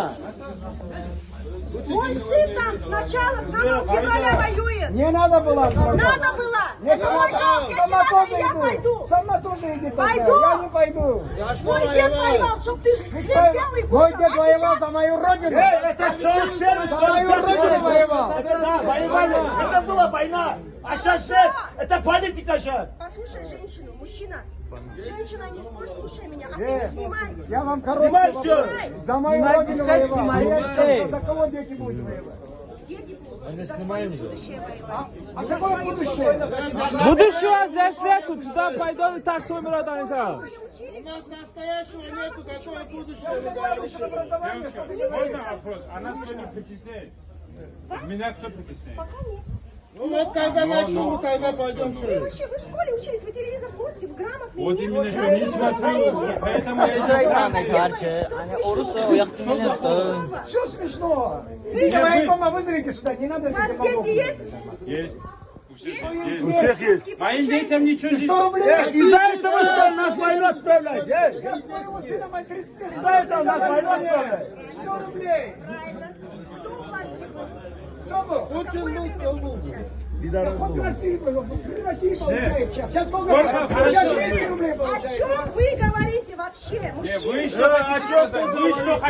надо. Мой сын там сначала, с самого февраля воюет. Не надо было. Надо было. Это мой дом. Если Сама надо, тоже я иду. пойду. Сама тоже иди тогда. Пойду. Я не пойду. Мой дед воевал, чтоб ты терпел и Мой кушал. дед воевал за мою родину. Это 41, За мою родину воевал. Это да, воевали. Это была война. А сейчас нет. Это политика сейчас. Послушай женщину, мужчина. Женщина, не спорь, слушай меня, а ты не снимай. Я вам короткий Снимай вопрос. всё. За мою родину воевал. За кого дети будут воевать? Дети будут за свое будущее воевать. А какое будущее? Будущее здесь нету, туда пойдем и так то миротан и так. У нас настоящего нету, какое будущее. Можно вопрос? А нас кто не притесняет? Меня кто притесняет? Пока нет. Ну вот когда начнем, мы тогда пойдем Вы все. вообще, вы в школе учились, вы телевизор смотрите, вы грамотные. Вот нет? именно, что Вы не что смотрю, говорите? поэтому я и Что смешного? Что смешного? Вы- Давай, мама, вызовите сюда, не надо У вас здесь дети есть? Есть. У всех есть. У всех есть. Моим детям ничего не... 100 рублей. Из-за этого что нас в войну отправляют? Я своего сына мои 30 лет. Из-за этого нас в войну отправляют. 100 рублей. Правильно. Кто у власти был? Кто был? Путин был, кто был. Вот в России было. В России получает сейчас. Сейчас сколько? Сколько? Сейчас 200 рублей О получает. чем вы говорите вообще, Не, мужчина? вы что хотите? Вы что хотите?